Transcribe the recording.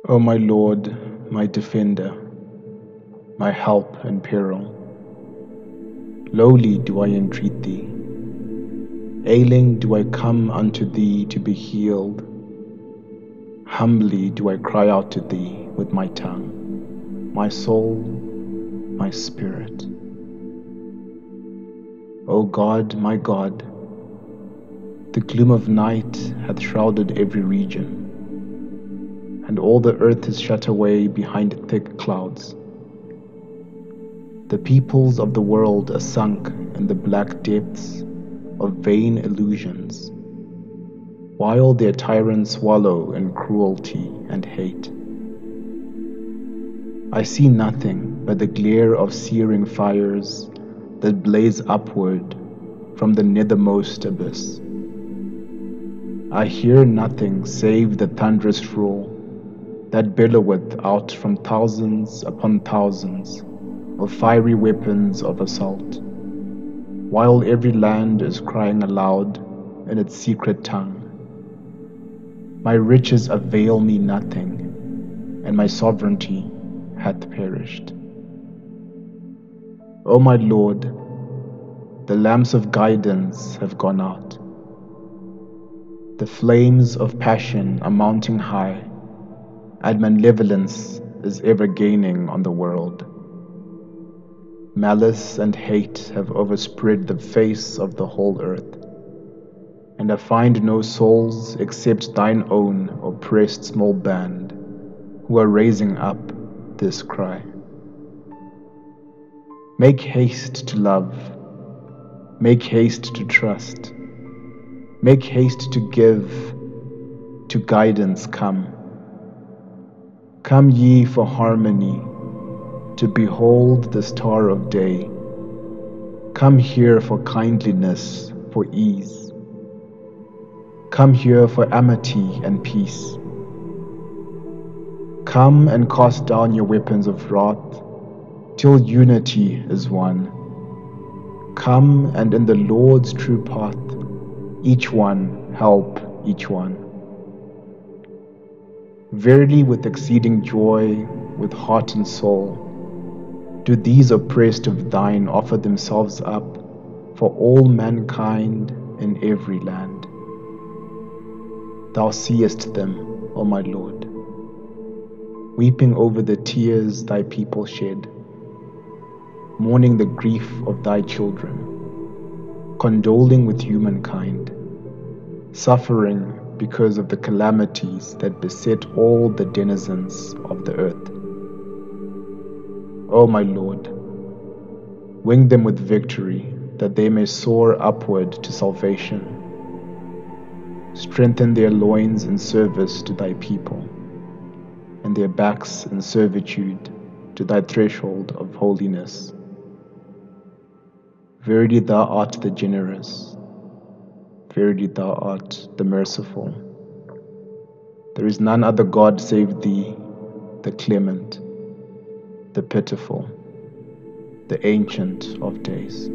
O my Lord, my defender, my help in peril, lowly do I entreat thee. Ailing do I come unto thee to be healed. Humbly do I cry out to thee with my tongue, my soul, my spirit. O God, my God, the gloom of night hath shrouded every region, and all the earth is shut away behind thick clouds. The peoples of the world are sunk in the black depths of vain illusions, while their tyrants wallow in cruelty and hate. I see nothing but the glare of searing fires that blaze upward from the nethermost abyss. I hear nothing save the thunderous roar that belloweth out from thousands upon thousands of fiery weapons of assault, while every land is crying aloud in its secret tongue. My riches avail me nothing, and my sovereignty hath perished. O my Lord, the lamps of guidance have gone out. The flames of passion are mounting high, and malevolence is ever gaining on the world. Malice and hate have overspread the face of the whole earth, and I find no souls except thine own oppressed small band who are raising up this cry. Make haste to love, make haste to trust, make haste to give, to guidance come. Come ye for harmony, to behold the star of day. Come here for kindliness, for ease. Come here for amity and peace. Come and cast down your weapons of wrath, till unity is won. Come and in the Lord's true path, each one help each one. Verily with exceeding joy, with heart and soul, do these oppressed of thine offer themselves up for all mankind in every land. Thou seest them, O my Lord, weeping over the tears thy people shed, mourning the grief of thy children, condoling with humankind, suffering because of the calamities that beset all the denizens of the earth. O my Lord, wing them with victory, that they may soar upward to salvation. Strengthen their loins in service to thy people, and their backs in servitude to thy threshold of holiness. Verily thou art the generous, verily thou art the merciful. There is none other God save thee, the clement, the pitiful, the ancient of days.